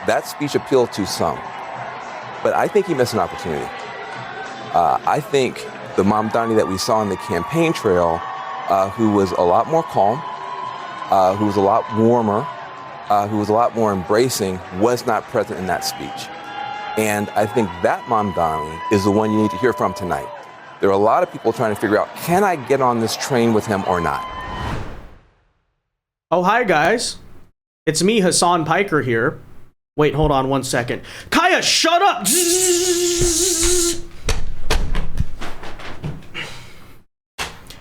that speech appealed to some, but I think he missed an opportunity. I think the Mamdani that we saw on the campaign trail, who was a lot more calm, who was a lot warmer, who was a lot more embracing, was not present in that speech. And I think that Mamdani is the one you need to hear from tonight. There are a lot of people trying to figure out, can I get on this train with him or not? Oh, hi, guys. It's me, Hasan Piker here. Wait, hold on 1 second. Kaya, shut up!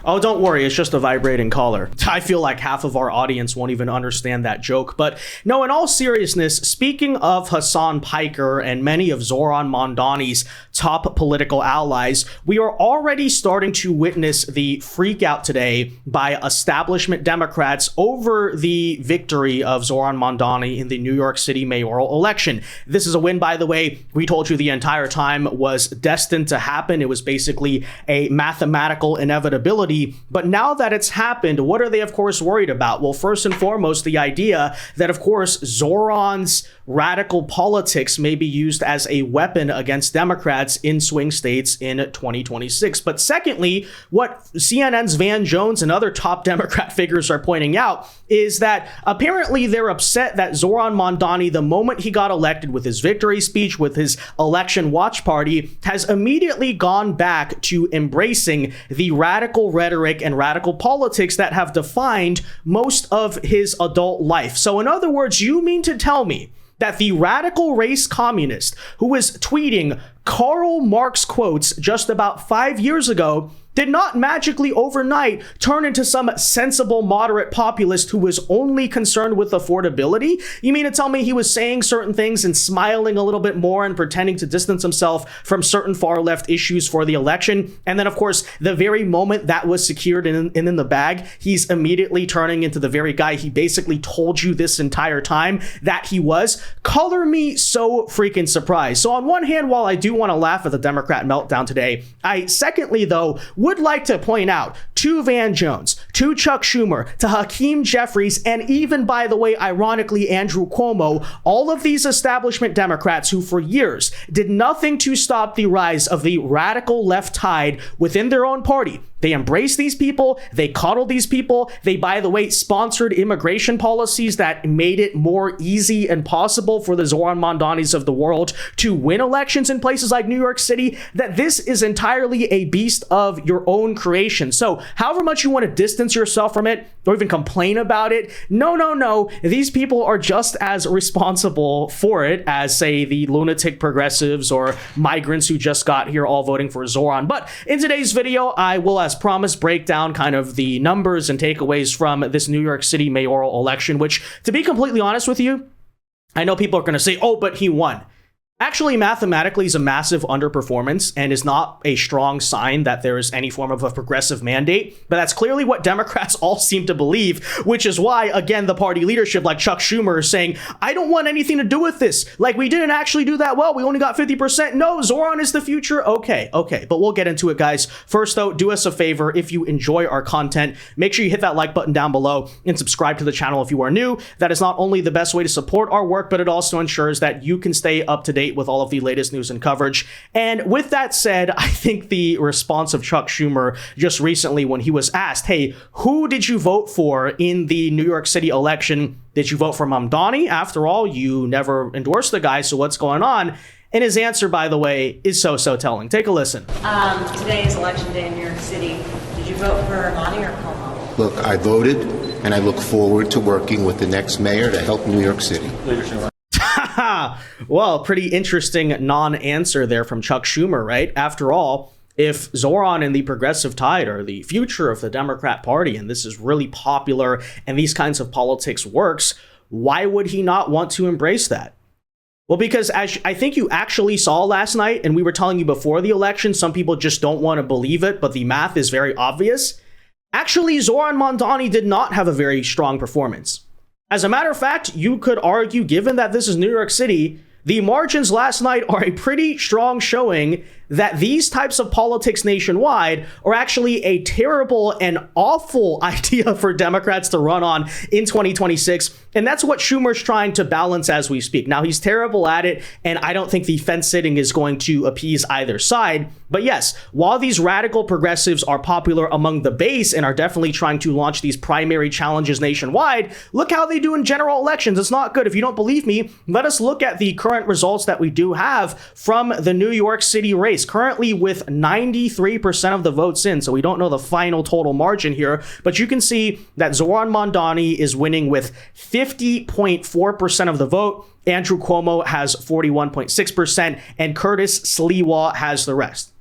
Oh, don't worry, it's just a vibrating collar. I feel like half of our audience won't even understand that joke. But no, in all seriousness, speaking of Hasan Piker and many of Zohran Mamdani's top political allies, we are already starting to witness the freak out today by establishment Democrats over the victory of Zohran Mamdani in the New York City mayoral election. This is a win, by the way, we told you the entire time was destined to happen. It was basically a mathematical inevitability. But now that it's happened, what are they, of course, worried about? Well, first and foremost, the idea that, of course, Zohran's radical politics may be used as a weapon against Democrats in swing states in 2026. But secondly, what CNN's Van Jones and other top Democrat figures are pointing out is that apparently they're upset that Zohran Mamdani, the moment he got elected with his victory speech, with his election watch party, has immediately gone back to embracing the radical rhetoric and radical politics that have defined most of his adult life. So in other words, you mean to tell me that the radical race communist who was tweeting Karl Marx quotes just about 5 years ago did not magically overnight turn into some sensible moderate populist who was only concerned with affordability? You mean to tell me he was saying certain things and smiling a little bit more and pretending to distance himself from certain far left issues for the election? And then, of course, the very moment that was secured and in the bag, he's immediately turning into the very guy he basically told you this entire time that he was. Color me so freaking surprised. So on one hand, while I do want to laugh at the Democrat meltdown today, I secondly, though, would like to point out to Van Jones, to Chuck Schumer, to Hakeem Jeffries, and even, by the way, ironically, Andrew Cuomo, all of these establishment Democrats who for years did nothing to stop the rise of the radical left tide within their own party. They embraced these people, they coddled these people, they, by the way, sponsored immigration policies that made it more easy and possible for the Zohran Mamdanis of the world to win elections in places like New York City, that this is entirely a beast of your own creation. So however much you want to distance yourself from it or even complain about it, no, these people are just as responsible for it as, say, the lunatic progressives or migrants who just got here all voting for Zohran. But in today's video, I will, as promised, break down kind of the numbers and takeaways from this New York City mayoral election, which, to be completely honest with you, I know people are going to say, oh, but he won. Actually, mathematically, is a massive underperformance and is not a strong sign that there is any form of a progressive mandate. But that's clearly what Democrats all seem to believe, which is why, again, the party leadership like Chuck Schumer is saying, I don't want anything to do with this. Like, we didn't actually do that well. We only got 50%. No, Zohran is the future. Okay. But we'll get into it, guys. First, though, do us a favor. If you enjoy our content, make sure you hit that like button down below and subscribe to the channel if you are new. That is not only the best way to support our work, but it also ensures that you can stay up to date with all of the latest news and coverage. And with that said, I think the response of Chuck Schumer just recently when he was asked, hey, who did you vote for in the New York City election? Did you vote for Mamdani? After all, you never endorsed the guy, so what's going on? And his answer, by the way, is so telling. Take a listen. Today is election day in New York City. Did you vote for Mamdani or Cuomo? Look, I voted, and I look forward to working with the next mayor to help New York City. Well, pretty interesting non-answer there from Chuck Schumer, right? After all, if Zohran and the progressive tide are the future of the Democrat Party, and this is really popular and these kinds of politics works, why would he not want to embrace that? Well, because as I think you actually saw last night, and we were telling you before the election, some people just don't want to believe it, but the math is very obvious. Actually, Zohran Mamdani did not have a very strong performance. As a matter of fact, you could argue, given that this is New York City, the margins last night are a pretty strong showing that these types of politics nationwide are actually a terrible and awful idea for Democrats to run on in 2026. And that's what Schumer's trying to balance as we speak. Now, he's terrible at it, and I don't think the fence sitting is going to appease either side. But yes, while these radical progressives are popular among the base and are definitely trying to launch these primary challenges nationwide, look how they do in general elections. It's not good. If you don't believe me, let us look at the current results that we do have from the New York City race, currently with 93% of the votes in. So we don't know the final total margin here, but you can see that Zohran Mamdani is winning with 50.4% of the vote. Andrew Cuomo has 41.6%, and Curtis Sliwa has the rest.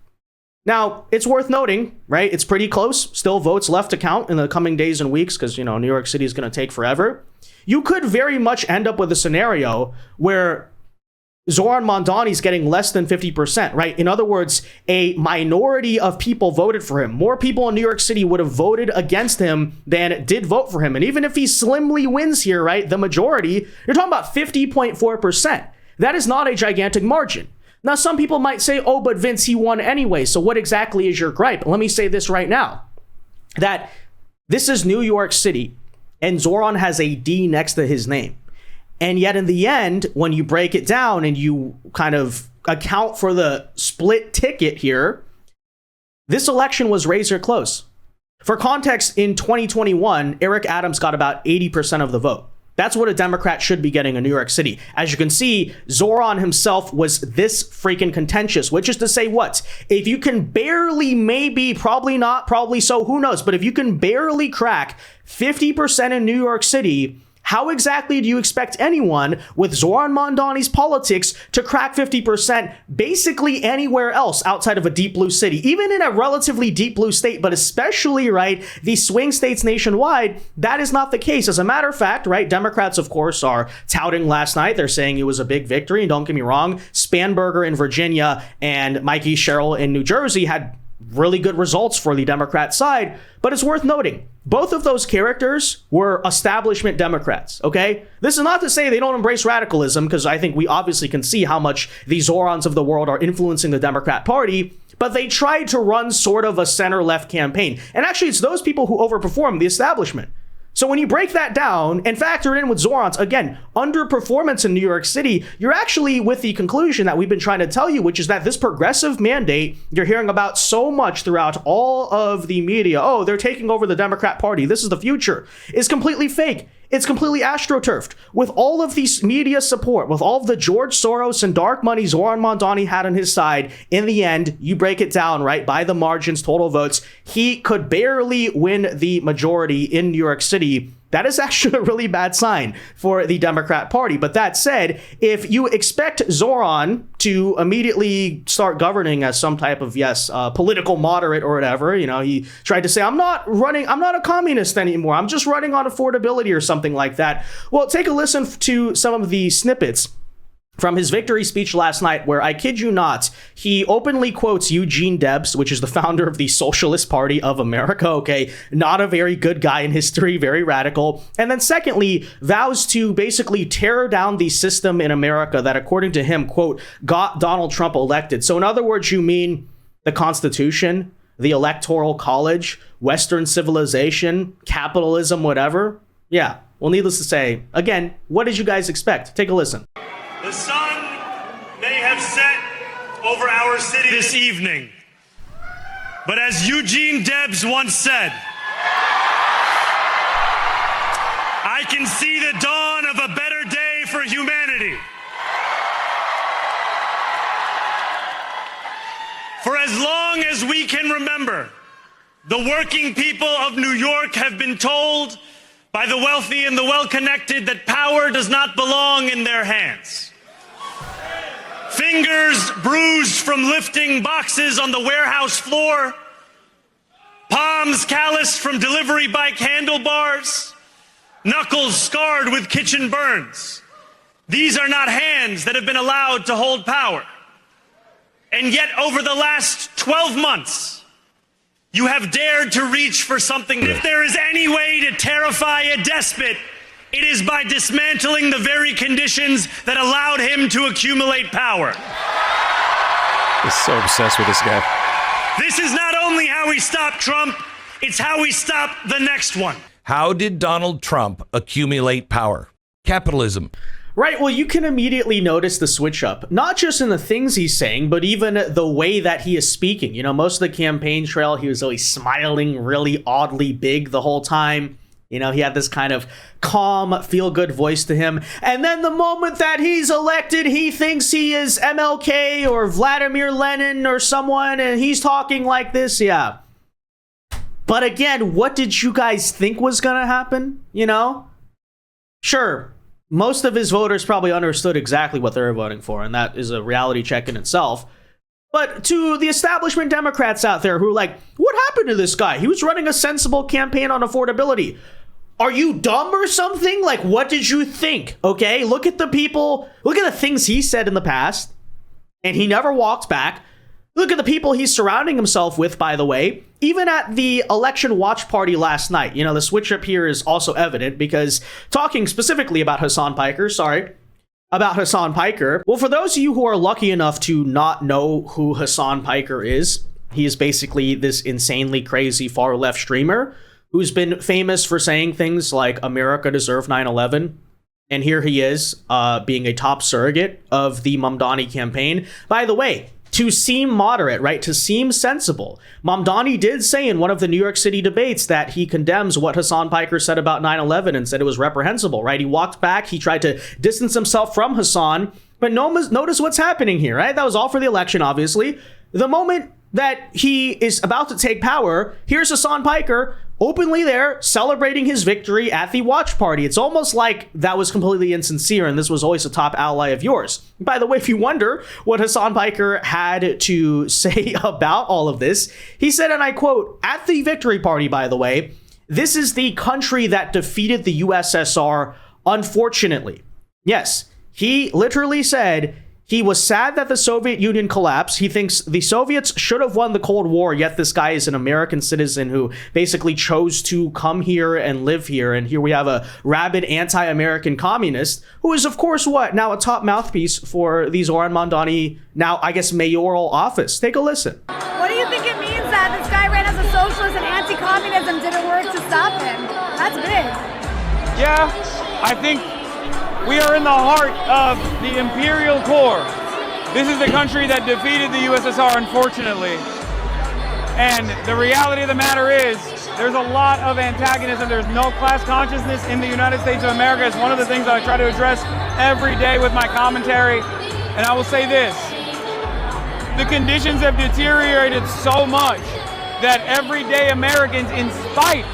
Now, it's worth noting, right? It's pretty close. Still votes left to count in the coming days and weeks because, New York City is going to take forever. You could very much end up with a scenario where Zohran Mamdani is getting less than 50%, right? In other words, a minority of people voted for him. More people in New York City would have voted against him than did vote for him. And even if he slimly wins here, right, the majority, you're talking about 50.4%. That is not a gigantic margin. Now, some people might say, oh, but Vince, he won anyway. So what exactly is your gripe? Let me say this right now, that this is New York City, and Zohran has a D next to his name. And yet in the end, when you break it down and you kind of account for the split ticket here, this election was razor close. For context, in 2021, Eric Adams got about 80% of the vote. That's what a Democrat should be getting in New York City. As you can see, Zohran himself was this freaking contentious, which is to say what? If you can barely, maybe, probably not, probably so, who knows? But if you can barely crack 50% in New York City, how exactly do you expect anyone with Zohran Mamdani's politics to crack 50% basically anywhere else outside of a deep blue city, even in a relatively deep blue state, but especially, right, the swing states nationwide? That is not the case. As a matter of fact, right, Democrats, of course, are touting last night. They're saying it was a big victory. And don't get me wrong, Spanberger in Virginia and Mikey Sherrill in New Jersey had really good results for the Democrat side, but it's worth noting, both of those characters were establishment Democrats, okay? This is not to say they don't embrace radicalism, because I think we obviously can see how much the Zohrans of the world are influencing the Democrat Party, but they tried to run sort of a center-left campaign. And actually, it's those people who overperform the establishment. So when you break that down and factor it in with Zohran's, again, underperformance in New York City, you're actually with the conclusion that we've been trying to tell you, which is that this progressive mandate you're hearing about so much throughout all of the media, oh, they're taking over the Democrat Party, this is the future, is completely fake. It's completely astroturfed. With all of these media support, with all of the George Soros and dark money Zohran Mamdani had on his side, in the end, you break it down, right, by the margins, total votes, he could barely win the majority in New York City. That is actually a really bad sign for the Democrat Party. But that said, if you expect Zohran to immediately start governing as some type of, political moderate or whatever, he tried to say, I'm not a communist anymore. I'm just running on affordability or something like that. Well, take a listen to some of the snippets from his victory speech last night, where, I kid you not, he openly quotes Eugene Debs, which is the founder of the Socialist Party of America, okay? Not a very good guy in history, very radical. And then secondly, vows to basically tear down the system in America that, according to him, quote, got Donald Trump elected. So in other words, you mean the Constitution, the Electoral College, Western civilization, capitalism, whatever? Yeah, well, needless to say, again, what did you guys expect? Take a listen. The sun may have set over our city this evening, but as Eugene Debs once said, I can see the dawn of a better day for humanity. For as long as we can remember, the working people of New York have been told by the wealthy and the well-connected that power does not belong in their hands. Fingers bruised from lifting boxes on the warehouse floor, palms calloused from delivery bike handlebars, knuckles scarred with kitchen burns. These are not hands that have been allowed to hold power. And yet, over the last 12 months, you have dared to reach for something. If there is any way to terrify a despot, it is by dismantling the very conditions that allowed him to accumulate power. And yet, over the last 12 months, you have dared to reach for something. If there is any way to terrify a despot, it is by dismantling the very conditions that allowed him to accumulate power. And yet, over the last 12 months, you have dared to reach for something. If there is any way to terrify a despot, it is by dismantling the very conditions that allowed him to accumulate power. And yet, over the last 12 months, you have dared to reach for something. He's so obsessed with this guy. This is not only how we stop Trump, it's how we stop the next one. How did Donald Trump accumulate power? Capitalism. Right, well, you can immediately notice the switch up, not just in the things he's saying, but even the way that he is speaking. You know, most of the campaign trail, he was always smiling really oddly big the whole time. You know, he had this kind of calm, feel-good voice to him. And then the moment that he's elected, he thinks he is MLK or Vladimir Lenin or someone, and he's talking like this, yeah. But again, what did you guys think was gonna happen, you know? Sure, most of his voters probably understood exactly what they were voting for, and that is a reality check in itself. But to the establishment Democrats out there who are like, what happened to this guy? He was running a sensible campaign on affordability. Are you dumb or something? Like, what did you think? Okay, look at the people, look at the things he said in the past, and he never walked back. Look at the people he's surrounding himself with, by the way. Even at the election watch party last night, you know, the switch up here is also evident because talking specifically about Hasan Piker, well, for those of you who are lucky enough to not know who Hasan Piker is, he is basically this insanely crazy far left streamer who's been famous for saying things like America deserved 9/11. And here he is being a top surrogate of the Mamdani campaign. By the way, to seem moderate, right, to seem sensible, Mamdani did say in one of the New York City debates that he condemns what Hasan Piker said about 9/11 and said it was reprehensible, right? He walked back, he tried to distance himself from Hasan, but notice what's happening here, right? That was all for the election, obviously. The moment that he is about to take power, here's Hasan Piker openly there celebrating his victory at the watch party. It's almost like that was completely insincere and this was always a top ally of yours. By the way, if you wonder what Hasan Piker had to say about all of this, he said, and I quote, at the victory party, by the way, this is the country that defeated the USSR, unfortunately. Yes, he literally said he was sad that the Soviet Union collapsed. He thinks the Soviets should have won the Cold War, yet this guy is an American citizen who basically chose to come here and live here. And here we have a rabid anti-American communist who is, of course, what? Now a top mouthpiece for the Zohran Mamdani, now, I guess, mayoral office. Take a listen. What do you think it means that this guy ran as a socialist and anti-communism didn't work to stop him? That's big. Yeah, I think we are in the heart of the imperial core. This is the country that defeated the USSR, unfortunately. And the reality of the matter is, there's a lot of antagonism. There's no class consciousness in the United States of America. It's one of the things I try to address every day with my commentary. And I will say this, the conditions have deteriorated so much that everyday Americans, in spite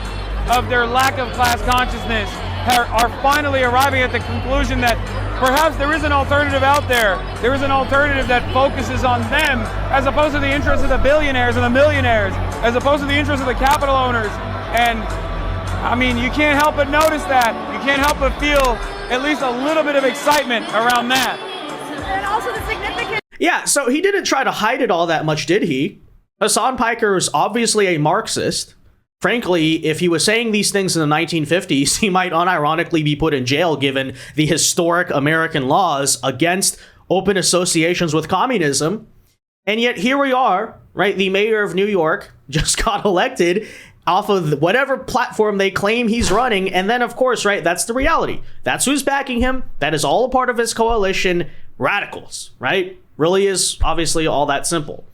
of their lack of class consciousness, are finally arriving at the conclusion that perhaps there is an alternative out there. There is an alternative that focuses on them as opposed to the interests of the billionaires and the millionaires, as opposed to the interests of the capital owners. And I mean, you can't help but notice that. You can't help but feel at least a little bit of excitement around that. And also the significance. Yeah, so he didn't try to hide it all that much, did he? Hasan Piker is obviously a Marxist. Frankly, if he was saying these things in the 1950s, he might unironically be put in jail given the historic American laws against open associations with communism. And yet here we are, right? The mayor of New York just got elected off of whatever platform they claim he's running. And then, of course, right, that's the reality. That's who's backing him. That is all a part of his coalition. Radicals, right? Really is obviously all that simple.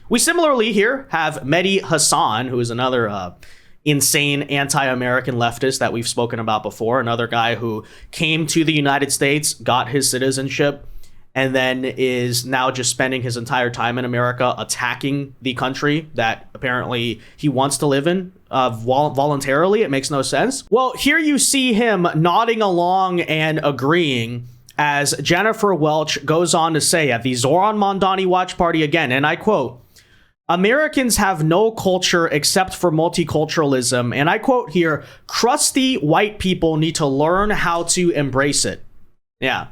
We similarly here have Mehdi Hasan, who is another insane anti-American leftist that we've spoken about before. Another guy who came to the United States, got his citizenship, and then is now just spending his entire time in America attacking the country that apparently he wants to live in voluntarily. It makes no sense. Well, here you see him nodding along and agreeing as Jennifer Welch goes on to say at the Zohran Mamdani watch party again, and I quote, Americans have no culture except for multiculturalism. And I quote here, crusty white people need to learn how to embrace it. Yeah.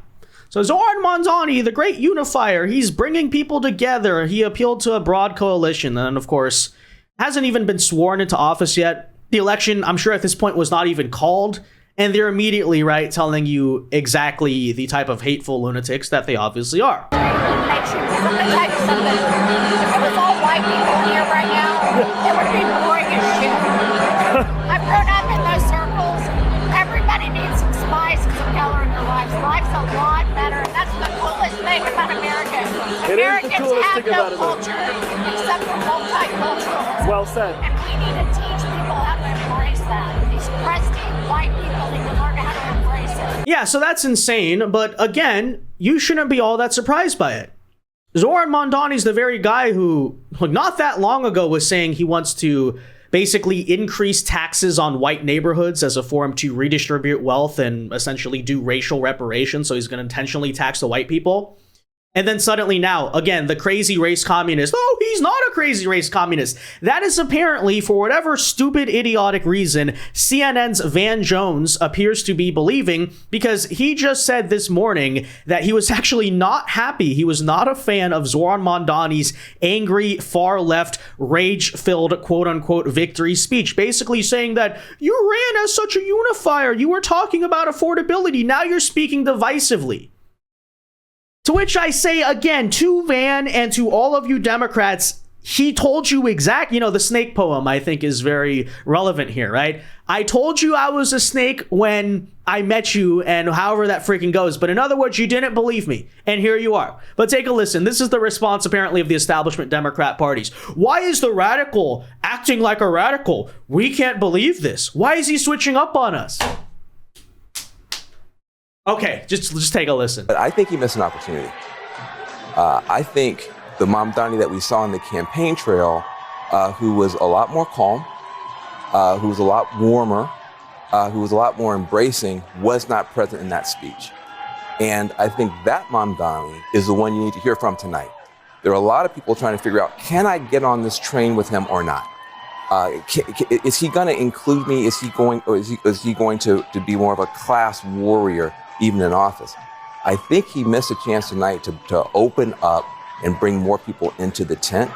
So Zohran Mamdani, the great unifier, he's bringing people together. He appealed to a broad coalition. And of course, hasn't even been sworn into office yet. The election, I'm sure at this point, was not even called. And they're immediately, right, telling you exactly the type of hateful lunatics that they obviously are. Let me tell you something. If it was all white people in here right now, it would be boring as shit. I've grown up in those circles. Everybody needs some spice and some color in their lives. Life's a lot better. That's the coolest thing about America. Americans have no culture except for multicultural. Well said. And we need to teach people how to embrace that. These crusty white people need to learn how to embrace it. Yeah, so that's insane. But again, you shouldn't be all that surprised by it. Zohran Mamdani's the very guy who, not that long ago, was saying he wants to basically increase taxes on white neighborhoods as a form to redistribute wealth and essentially do racial reparations. So he's going to intentionally tax the white people. And then suddenly now, again, the crazy race communist. Oh, he's not a crazy race communist. That is apparently, for whatever stupid, idiotic reason, CNN's Van Jones appears to be believing, because he just said this morning that he was actually not happy. He was not a fan of Zohran Mamdani's angry, far-left, rage-filled, quote-unquote, victory speech, basically saying that you ran as such a unifier. You were talking about affordability. Now you're speaking divisively. To which I say again, to Van and to all of you Democrats, he told you the snake poem I think is very relevant here, right? I told you I was a snake when I met you, and however that freaking goes. But in other words, you didn't believe me. And here you are. But take a listen. This is the response apparently of the establishment Democrat parties. Why is the radical acting like a radical? We can't believe this. Why is he switching up on us? Okay, just take a listen. But I think he missed an opportunity. I think the Mamdani that we saw on the campaign trail, who was a lot more calm, who was a lot warmer, who was a lot more embracing, was not present in that speech. And I think that Mamdani is the one you need to hear from tonight. There are a lot of people trying to figure out, can I get on this train with him or not? Is he going to include me? Is he going to be more of a class warrior, even in office? I think he missed a chance tonight to open up and bring more people into the tent.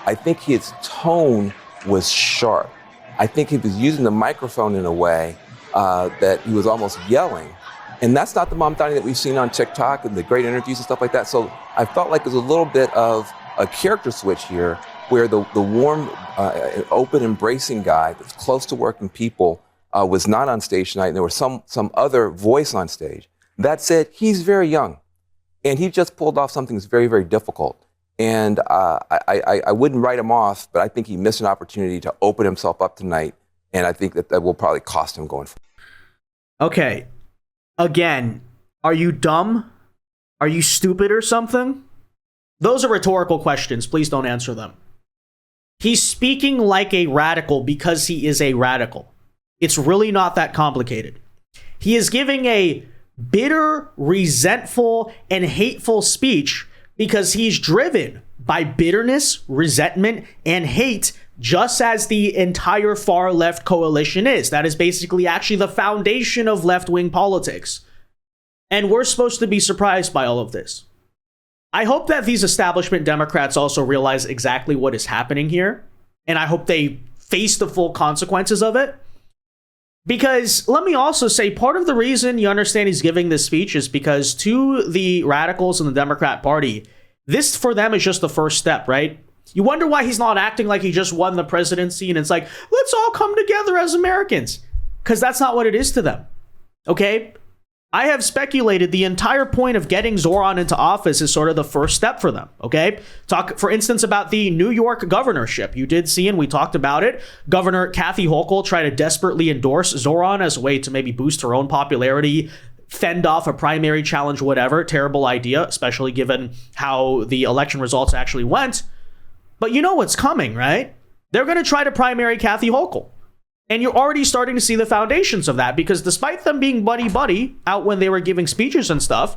I think his tone was sharp. I think he was using the microphone in a way that he was almost yelling. And that's not the Mamdani that we've seen on TikTok and the great interviews and stuff like that. So I felt like there's a little bit of a character switch here, where the warm, open, embracing guy that's close to working people was not on stage tonight, and there was some other voice on stage. That said, he's very young, and he just pulled off something that's very, very difficult. And I wouldn't write him off, but I think he missed an opportunity to open himself up tonight, and I think that will probably cost him going forward. Okay, again, are you dumb? Are you stupid or something? Those are rhetorical questions. Please don't answer them. He's speaking like a radical because he is a radical. It's really not that complicated. He is giving a bitter, resentful, and hateful speech because he's driven by bitterness, resentment, and hate, just as the entire far left coalition is. That is basically actually the foundation of left-wing politics. And we're supposed to be surprised by all of this. I hope that these establishment Democrats also realize exactly what is happening here, and I hope they face the full consequences of it. Because let me also say, part of the reason you understand he's giving this speech is because to the radicals in the Democrat Party, this for them is just the first step, right? You wonder why he's not acting like he just won the presidency and it's like, let's all come together as Americans. Because that's not what it is to them, okay? I have speculated the entire point of getting Zohran into office is sort of the first step for them, okay? Talk, for instance, about the New York governorship. You did see, and we talked about it, Governor Kathy Hochul tried to desperately endorse Zohran as a way to maybe boost her own popularity, fend off a primary challenge, whatever. Terrible idea, especially given how the election results actually went. But you know what's coming, right? They're going to try to primary Kathy Hochul. And you're already starting to see the foundations of that, because despite them being buddy-buddy out when they were giving speeches and stuff,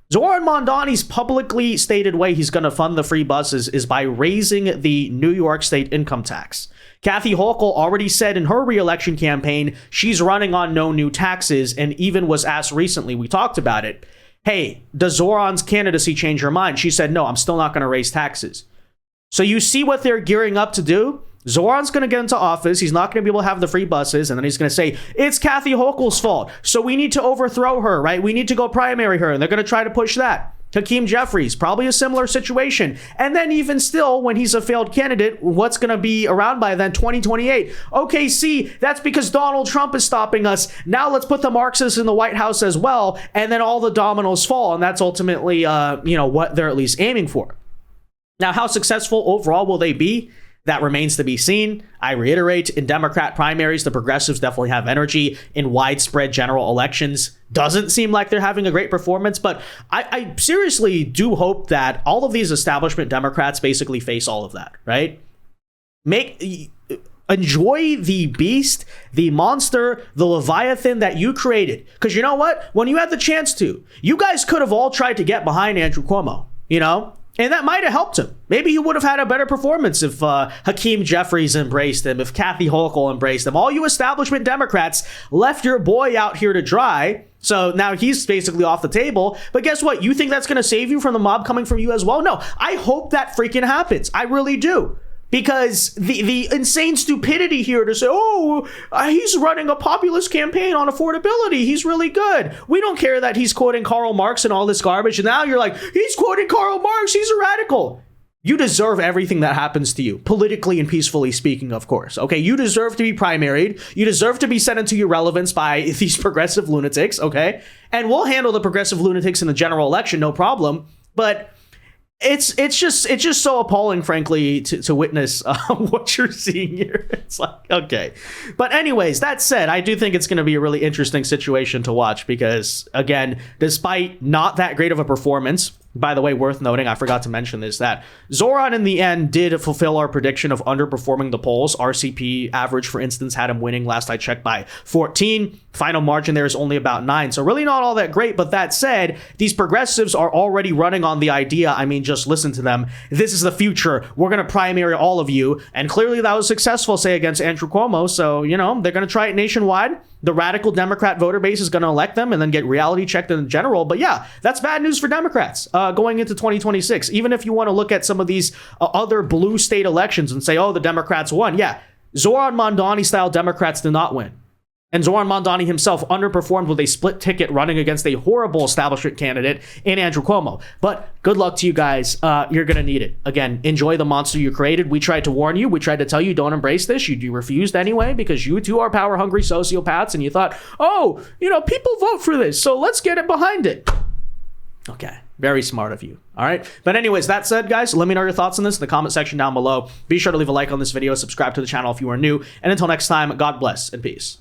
Zohran Mamdani's publicly stated way he's going to fund the free buses is by raising the New York state income tax. Kathy Hochul already said in her re-election campaign she's running on no new taxes, and even was asked recently, we talked about it, hey, does Zohran's candidacy change her mind? She said, no, I'm still not going to raise taxes. So you see what they're gearing up to do? Zohran's going to get into office. He's not going to be able to have the free buses. And then he's going to say, it's Kathy Hochul's fault. So we need to overthrow her, right? We need to go primary her. And they're going to try to push that. Hakeem Jeffries, probably a similar situation. And then even still, when he's a failed candidate, what's going to be around by then? 2028. Okay, see, that's because Donald Trump is stopping us. Now let's put the Marxists in the White House as well. And then all the dominoes fall. And that's ultimately, what they're at least aiming for. Now, how successful overall will they be? That remains to be seen. I reiterate, in Democrat primaries, the progressives definitely have energy. In widespread general elections, doesn't seem like they're having a great performance, but I seriously do hope that all of these establishment Democrats basically face all of that, right? Enjoy the beast, the monster, the Leviathan that you created. Because you know what? When you had the chance to, you guys could have all tried to get behind Andrew Cuomo, And that might have helped him. Maybe he would have had a better performance if Hakeem Jeffries embraced him, if Kathy Hochul embraced him. All you establishment Democrats left your boy out here to dry. So now he's basically off the table. But guess what? You think that's going to save you from the mob coming from you as well? No, I hope that freaking happens. I really do. Because the insane stupidity here to say, he's running a populist campaign on affordability. He's really good. We don't care that he's quoting Karl Marx and all this garbage. And now you're like, he's quoting Karl Marx. He's a radical. You deserve everything that happens to you, politically and peacefully speaking, of course. Okay, you deserve to be primaried. You deserve to be sent into irrelevance by these progressive lunatics, okay? And we'll handle the progressive lunatics in the general election, no problem. But it's just so appalling, frankly, to witness what you're seeing here. It's like, okay. But anyways, that said, I do think it's going to be a really interesting situation to watch because, again, despite not that great of a performance, by the way, worth noting, I forgot to mention this, that Zohran in the end did fulfill our prediction of underperforming the polls. RCP average, for instance, had him winning last I checked by 14. Final margin there is only about 9. So really not all that great. But that said, these progressives are already running on the idea. I mean, just listen to them. This is the future. We're going to primary all of you. And clearly that was successful, say, against Andrew Cuomo. So, they're going to try it nationwide. The radical Democrat voter base is going to elect them and then get reality checked in general. But yeah, that's bad news for Democrats going into 2026. Even if you want to look at some of these other blue state elections and say, the Democrats won. Yeah, Zohran Mamdani style Democrats did not win. And Zohran Mamdani himself underperformed with a split ticket running against a horrible establishment candidate in Andrew Cuomo. But good luck to you guys. You're going to need it. Again, enjoy the monster you created. We tried to warn you. We tried to tell you don't embrace this. You refused anyway because you too are power-hungry sociopaths and you thought, people vote for this, so let's get it behind it. Okay, very smart of you. All right. But anyways, that said, guys, let me know your thoughts on this in the comment section down below. Be sure to leave a like on this video, subscribe to the channel if you are new. And until next time, God bless and peace.